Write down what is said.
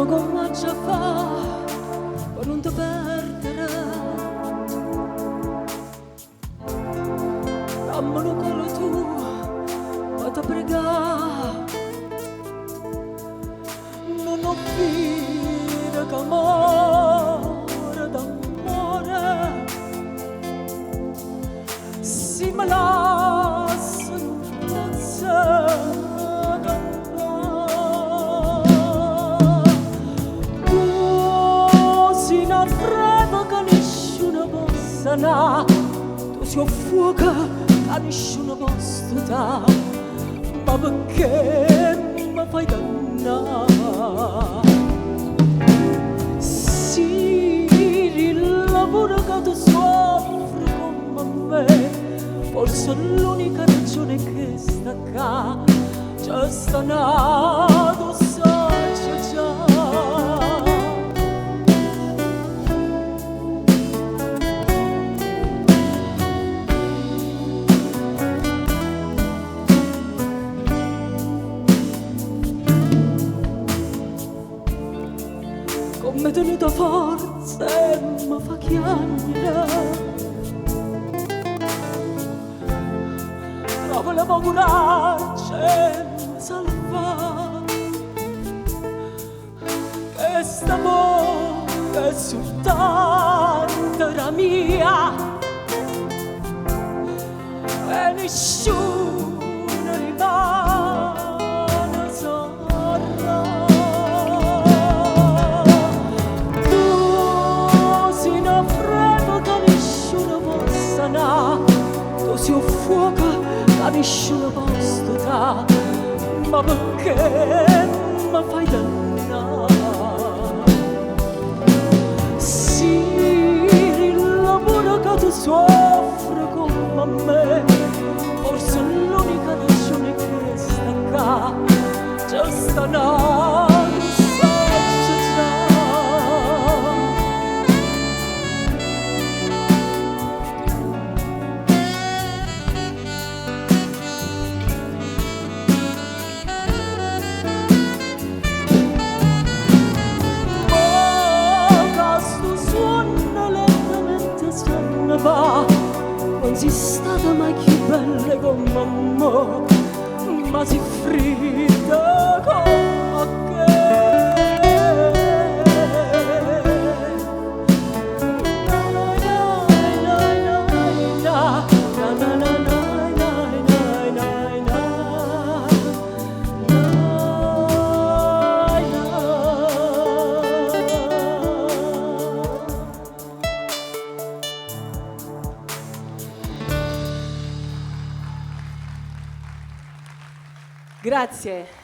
Amo come già fa per non ti perdere. Dammelo quello tu, ma ti pregare. Non ho fine che amore d'amore. Si me lascia non posso. Tu sei un fuoco che nessuno può stare, ma perché mi fai dannare? Sì, il lavoro che tu soffri come me, forse è l'unica ragione che sta qua, c'è sta nato, sai già. Mi è tenuta forza e mi fa chiamare. Trovo la mia coraggio e mi salva. Che st'amore è soltanto la mia e nessuno rimane sorda. Tu sei un fuoco che nessuno può stare, ma perché mi fai dannare? Sì, il lavoro che tu soffri come me, forse è l'unica ragione che sta qua, c'è sta nato. Non sei stata mai più bella come mamma, ma sei fredda come che. Grazie.